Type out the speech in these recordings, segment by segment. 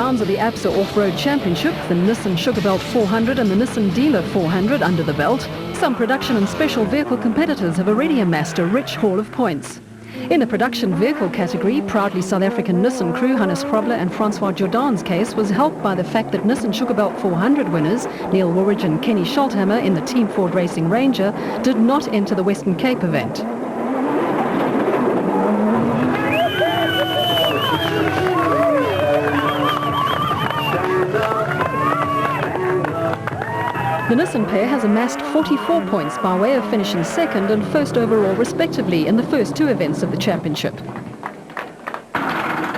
rounds of the ABSA Off-Road Championship, the Nissan Sugarbelt 400 and the Nissan Dealer 400 under the belt, some production and special vehicle competitors have already amassed a rich haul of points. In the production vehicle category, proudly South African Nissan crew Hannes Probler and Francois Jordan's case was helped by the fact that Nissan Sugarbelt 400 winners, Neil Woolridge and Kenny Scholthammer in the Team Ford Racing Ranger, did not enter the Western Cape event. The Nissan pair has amassed 44 points by way of finishing second and first overall respectively in the first two events of the championship.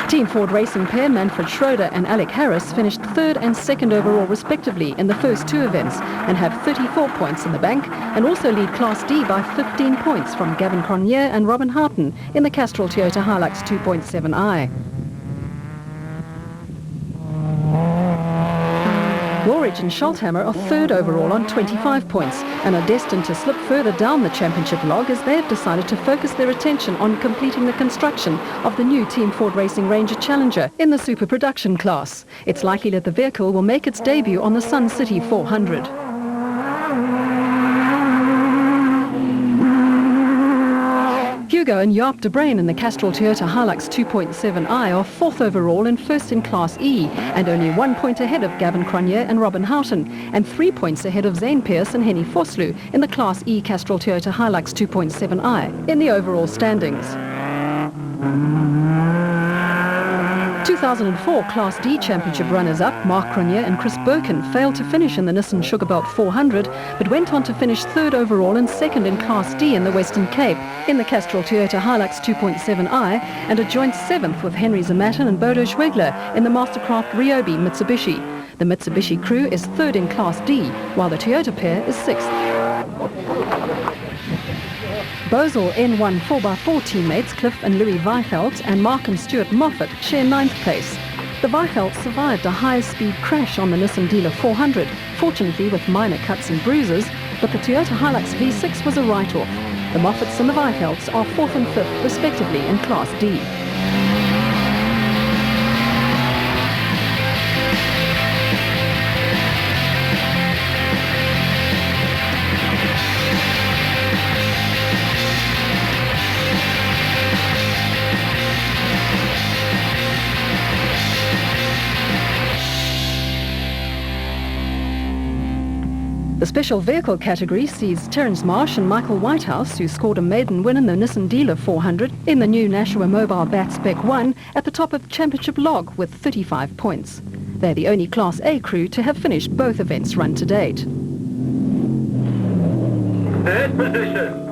Team Ford Racing pair Manfred Schroeder and Alec Harris finished third and second overall respectively in the first two events and have 34 points in the bank, and also lead Class D by 15 points from Gavin Cronje and Robin Houghton in the Castrol Toyota Hilux 2.7i. Woolridge and Scholthammer are third overall on 25 points and are destined to slip further down the championship log as they have decided to focus their attention on completing the construction of the new Team Ford Racing Ranger Challenger in the super production class. It's likely that the vehicle will make its debut on the Sun City 400. Hugo and Jaap de Bruin in the Castrol Toyota Hilux 2.7i are fourth overall and first in Class E, and only 1 point ahead of Gavin Cronje and Robin Houghton, and 3 points ahead of Zane Pierce and Henny Vosloo in the Class E Castrol Toyota Hilux 2.7i in the overall standings. 2004 Class D Championship runners-up Mark Cronje and Chris Birkin failed to finish in the Nissan Sugarbelt 400, but went on to finish third overall and second in Class D in the Western Cape in the Castrol Toyota Hilux 2.7i, and a joint seventh with Henry Zamatin and Bodo Schwegler in the Mastercraft Ryobi Mitsubishi. The Mitsubishi crew is third in Class D, while the Toyota pair is sixth. Bosel N1 4x4 teammates Cliff and Louis Weichelt and Mark and Stuart Moffat share ninth place. The Weichelts survived a high-speed crash on the Nissan Dealer 400, fortunately with minor cuts and bruises, but the Toyota Hilux V6 was a write-off. The Moffats and the Weichelts are fourth and fifth respectively in Class D. The special vehicle category sees Terence Marsh and Michael Whitehouse, who scored a maiden win in the Nissan Dealer 400 in the new Nashua Mobile Bat Spec 1, at the top of the championship log with 35 points. They're the only Class A crew to have finished both events run to date. Third position.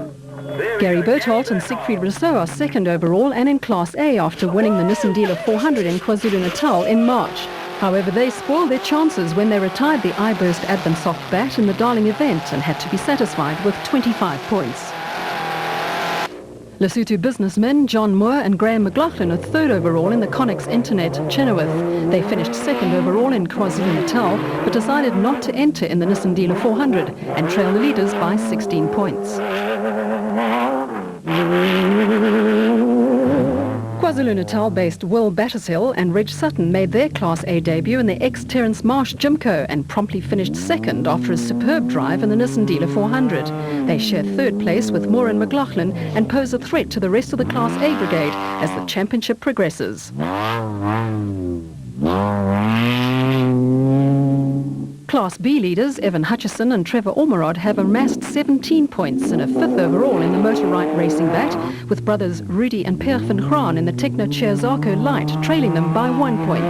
Gary Berthold and Siegfried Rousseau are second overall and in Class A after winning the Nissan Dealer 400 in KwaZulu-Natal in March. However, they spoiled their chances when they retired the iBurst Advent Soft Bat in the Darling event and had to be satisfied with 25 points. Lesotho businessmen John Moore and Graham McLaughlin are third overall in the Connex Internet Chenoweth. They finished second overall in KwaZulu-Natal, but decided not to enter in the Nissan Dealer 400 and trail the leaders by 16 points. KwaZulu-Natal-based Will Battershill and Reg Sutton made their Class A debut in the ex-Terence Marsh Jimco and promptly finished second after a superb drive in the Nissan Dealer 400. They share third place with Moore and McLaughlin and pose a threat to the rest of the Class A brigade as the championship progresses. Class B leaders Evan Hutchison and Trevor Ormerod have amassed 17 points and a fifth overall in the Motorrite Racing Bat, with brothers Rudy and Per van Graan in the Techno Zarco Light trailing them by 1 point.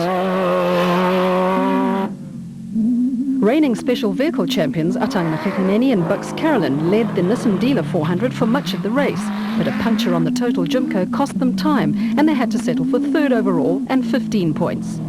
Reigning special vehicle champions Atang Nakhikineni and Bucks Carolyn led the Nissan Dealer 400 for much of the race, but a puncture on the Total Jimco cost them time and they had to settle for third overall and 15 points.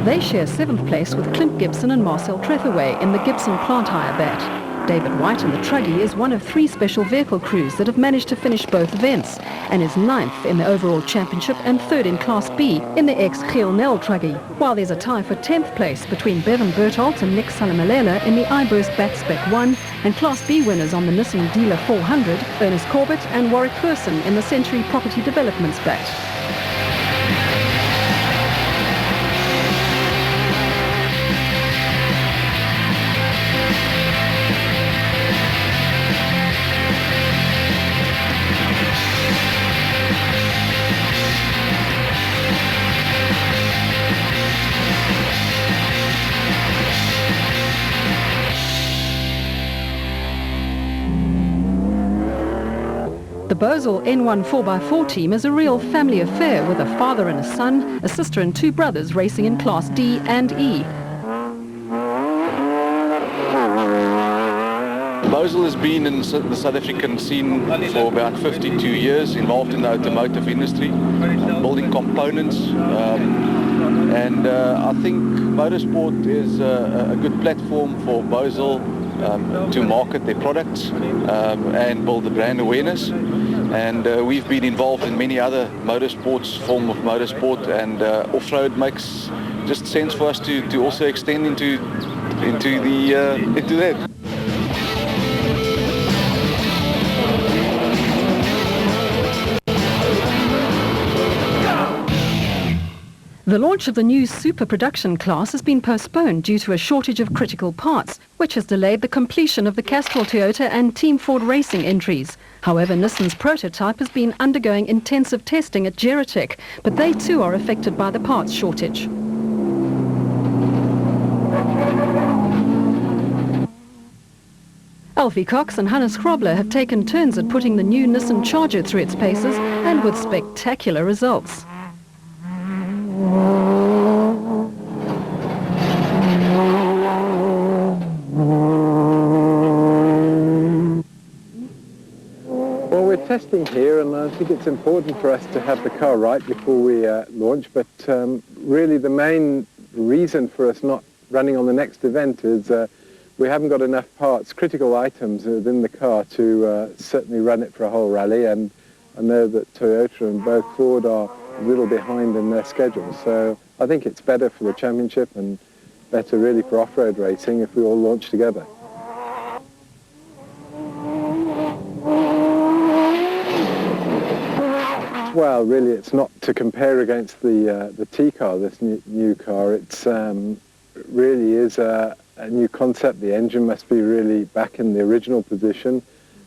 They share seventh place with Clint Gibson and Marcel Trethaway in the Gibson Plant Hire Bat. David White in the Truggy is one of 3 special vehicle crews that have managed to finish both events and is ninth in the overall championship and third in Class B in the ex-Geel Nel Truggy, while there's a tie for 10th place between Bevan Berthold and Nick Salamalela in the iBurst Bat Spec 1 and Class B winners on the Nissan Dealer 400, Ernest Corbett and Warwick Person in the Century Property Developments Bat. Bosel N1 4x4 team is a real family affair with a father and a son, a sister and two brothers racing in Class D and E. Bosel has been in the South African scene for about 52 years, involved in the automotive industry, building components, and I think motorsport is a good platform for Bosel to market their products and build the brand awareness. And we've been involved in many other motorsports, form of motorsport, and off-road makes just sense for us to also extend into that. The launch of the new super production class has been postponed due to a shortage of critical parts, which has delayed the completion of the Castrol Toyota and Team Ford Racing entries. However, Nissan's prototype has been undergoing intensive testing at Geratech, but they too are affected by the parts shortage. Alfie Cox and Hannes Grobler have taken turns at putting the new Nissan Charger through its paces, and with spectacular results. Well, we're testing here, and I think it's important for us to have the car right before we launch, but really the main reason for us not running on the next event is we haven't got enough parts, critical items within the car to certainly run it for a whole rally, and I know that Toyota and both Ford are a little behind in their schedule, so I think it's better for the championship and better really for off-road racing if we all launch together. Well, really it's not to compare against the T-car, this new car. It's really is a new concept. The engine must be really back in the original position,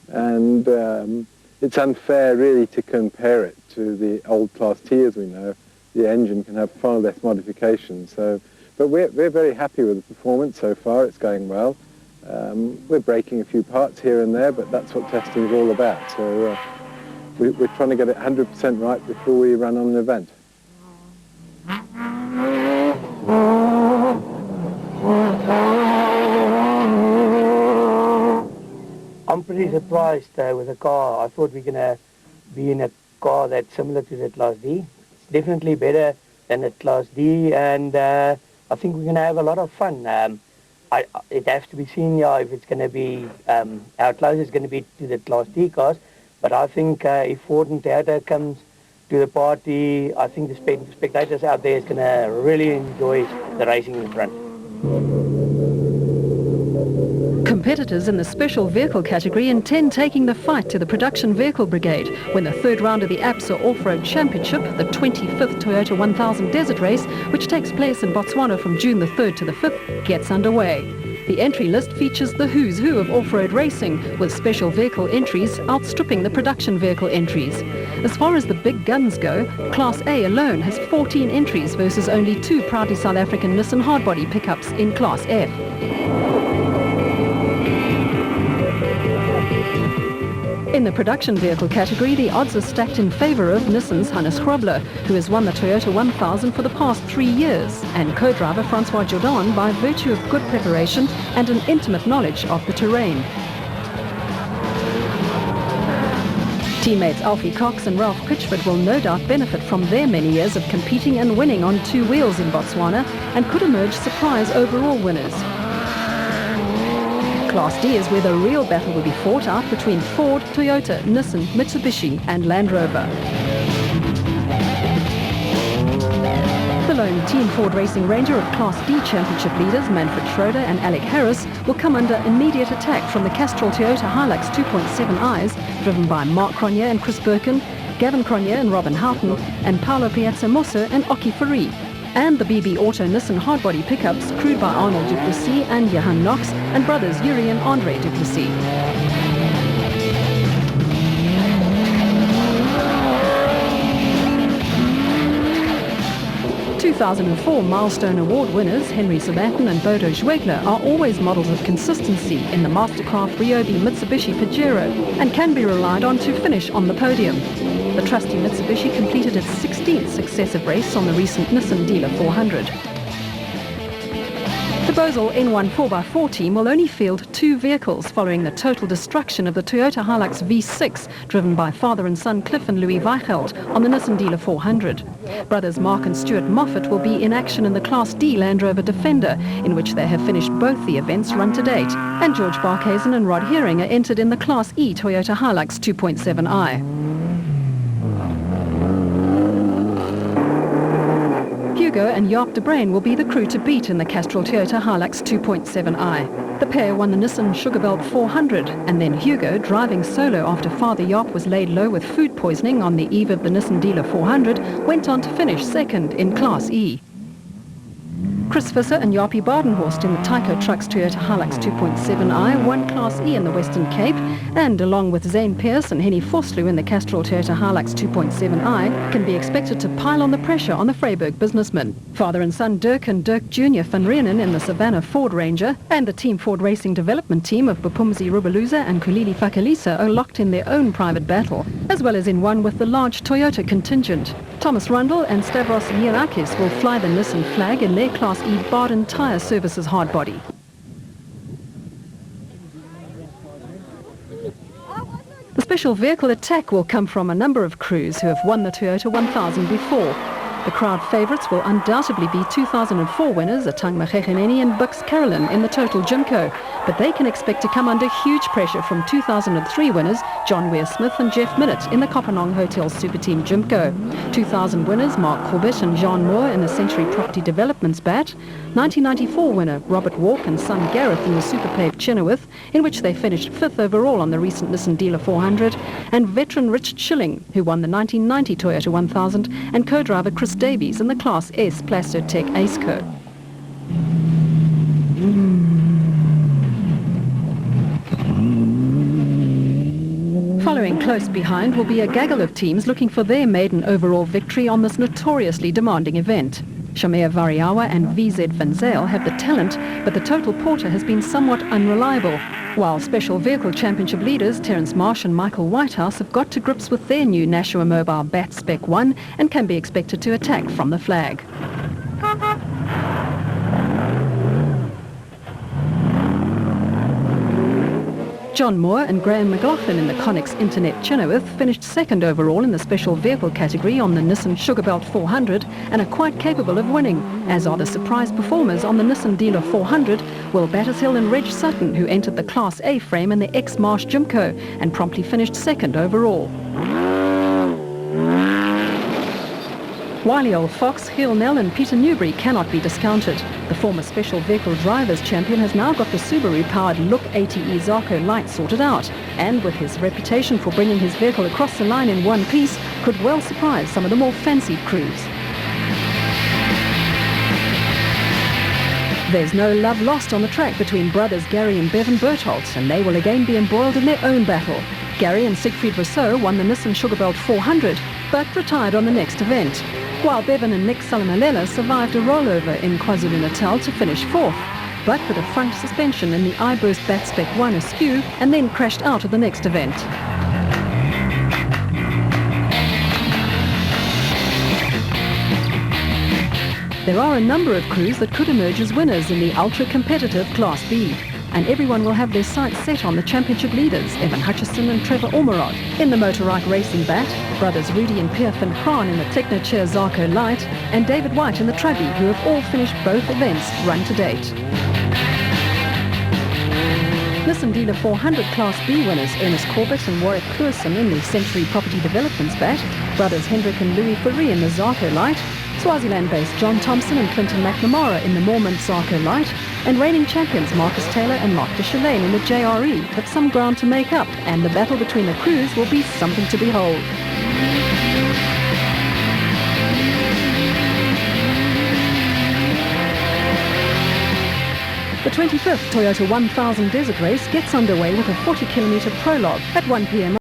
and it's unfair really to compare it to the old Class T. As we know, the engine can have far less modifications. So, but we're very happy with the performance so far. It's going well. We're breaking a few parts here and there, but that's what testing is all about. So we're trying to get it 100% right before we run on an event. I'm pretty surprised with the car. I thought we're going to be in a car that's similar to the Class D. It's definitely better than the Class D, and I think we're going to have a lot of fun. It has to be seen, yeah, if it's going to be, how close it's going to be to the Class D cars, but I think if Ford and Toyota comes to the party, I think the spectators out there is going to really enjoy the racing in front. Competitors in the special vehicle category intend taking the fight to the production vehicle brigade when the third round of the ABSA Off-Road Championship, the 25th Toyota 1000 Desert Race, which takes place in Botswana from June the 3rd to the 5th, gets underway. The entry list features the who's who of off-road racing, with special vehicle entries outstripping the production vehicle entries. As far as the big guns go, Class A alone has 14 entries versus only 2 proudly South African Nissan hardbody pickups in Class F. In the production vehicle category, the odds are stacked in favour of Nissan's Hannes Grobler, who has won the Toyota 1000 for the past 3 years, and co-driver Francois Jordan by virtue of good preparation and an intimate knowledge of the terrain. Teammates Alfie Cox and Ralph Pitchford will no doubt benefit from their many years of competing and winning on 2 wheels in Botswana, and could emerge surprise overall winners. Class D is where the real battle will be fought out between Ford, Toyota, Nissan, Mitsubishi and Land Rover. The lone Team Ford Racing Ranger of Class D championship leaders Manfred Schroeder and Alec Harris will come under immediate attack from the Castrol Toyota Hilux 2.7i's, driven by Mark Cronje and Chris Birkin, Gavin Cronje and Robin Houghton, and Paolo Piazzamosso and Oki Fari. And the BB Auto Nissan hardbody pickups crewed by Arnold Duplessis and Johan Knox and brothers Yuri and Andre Duplessis. 2004 Milestone Award winners Henry Sabatin and Bodo Schwegler are always models of consistency in the Mastercraft Ryobi Mitsubishi Pajero and can be relied on to finish on the podium. The trusty Mitsubishi completed its 16th successive race on the recent Nissan Dealer 400. The Bosel N1 4x4 team will only field 2 vehicles following the total destruction of the Toyota Hilux V6 driven by father and son Cliff and Louis Weichelt on the Nissan Dealer 400. Brothers Mark and Stuart Moffat will be in action in the Class D Land Rover Defender, in which they have finished both the events run to date, and George Barkhuizen and Rod Herring are entered in the Class E Toyota Hilux 2.7i. Hugo and Jaap de Bruin will be the crew to beat in the Castrol Toyota Hilux 2.7i. The pair won the Nissan Sugarbelt 400, and then Hugo, driving solo after father Jaap was laid low with food poisoning on the eve of the Nissan Dealer 400, went on to finish second in Class E. Chris Visser and Jaapie Badenhorst in the Tyco Trucks Toyota Hilux 2.7i won Class E in the Western Cape, and along with Zane Pearce and Henny Vosloo in the Castrol Toyota Hilux 2.7i, can be expected to pile on the pressure on the Vryburg businessmen. Father and son Dirk and Dirk Jr. van Reenen in the Savannah Ford Ranger, and the Team Ford Racing development team of Bupumzi Rubeluza and Kulili Fakalisa are locked in their own private battle, as well as in one with the large Toyota contingent. Thomas Rundle and Stavros Yiannakis will fly the Nissan flag in their Class E Baden Tyre Services hardbody. The special vehicle attack will come from a number of crews who have won the Toyota 1000 before. The crowd favourites will undoubtedly be 2004 winners Atang Magegeneni and Bux Carolyn in the Total Jimco, but they can expect to come under huge pressure from 2003 winners John Weir-Smith and Jeff Minnett in the Kopanong Hotel Super Team Jimco, 2000 winners Mark Corbett and Jean Moore in the Century Property Developments BAT, 1994 winner Robert Walk and son Gareth in the Super Pave Chenoweth, in which they finished 5th overall on the recent Nissan Dealer 400, and veteran Richard Schilling, who won the 1990 Toyota 1000, and co-driver Chris Davies in the Class S Plastotech Aceco. Following close behind will be a gaggle of teams looking for their maiden overall victory on this notoriously demanding event. Shamea Variawa and VZ Van Zyl have the talent, but the total porter has been somewhat unreliable, while Special Vehicle Championship leaders Terence Marsh and Michael Whitehouse have got to grips with their new Nashua Mobile BAT Spec 1 and can be expected to attack from the flag. John Moore and Graham McLaughlin in the Connex Internet Chenoweth finished second overall in the special vehicle category on the Nissan Sugarbelt 400 and are quite capable of winning, as are the surprise performers on the Nissan Dealer 400, Will Battershill and Reg Sutton, who entered the Class A frame in the ex-Marsh Jimco and promptly finished second overall. Wily Old Fox, Giel Nel and Peter Newbury cannot be discounted. The former Special Vehicle Drivers Champion has now got the Subaru-powered Look ATE Zarko Light sorted out, and with his reputation for bringing his vehicle across the line in one piece, could well surprise some of the more fancied crews. There's no love lost on the track between brothers Gary and Bevan Bertholdt, and they will again be embroiled in their own battle. Gary and Siegfried Rousseau won the Nissan Sugarbelt 400, but retired on the next event, while Bevan and Nick Salamalela survived a rollover in KwaZulu-Natal to finish 4th, but with a front suspension in the iBurst BAT Spec 1 askew and then crashed out at the next event. There are a number of crews that could emerge as winners in the ultra-competitive Class B, and everyone will have their sights set on the championship leaders, Evan Hutchison and Trevor Ormerod. In the Motorrike Racing BAT, brothers Rudy and Pierre van Graan in the Technochair Zarko Light, and David White in the Truggy, who have all finished both events run to date. Nissan Dealer 400 Class B winners Ernest Corbett and Warwick Clearson in the Century Property Developments BAT, brothers Hendrik and Louis Fourie in the Zarko Light, Swaziland-based John Thompson and Clinton McNamara in the Mormont Zarko Light, and reigning champions Marcus Taylor and Mark de Chalane in the JRE have some ground to make up, and the battle between the crews will be something to behold. The 25th Toyota 1000 Desert Race gets underway with a 40-kilometre prologue at 1 p.m.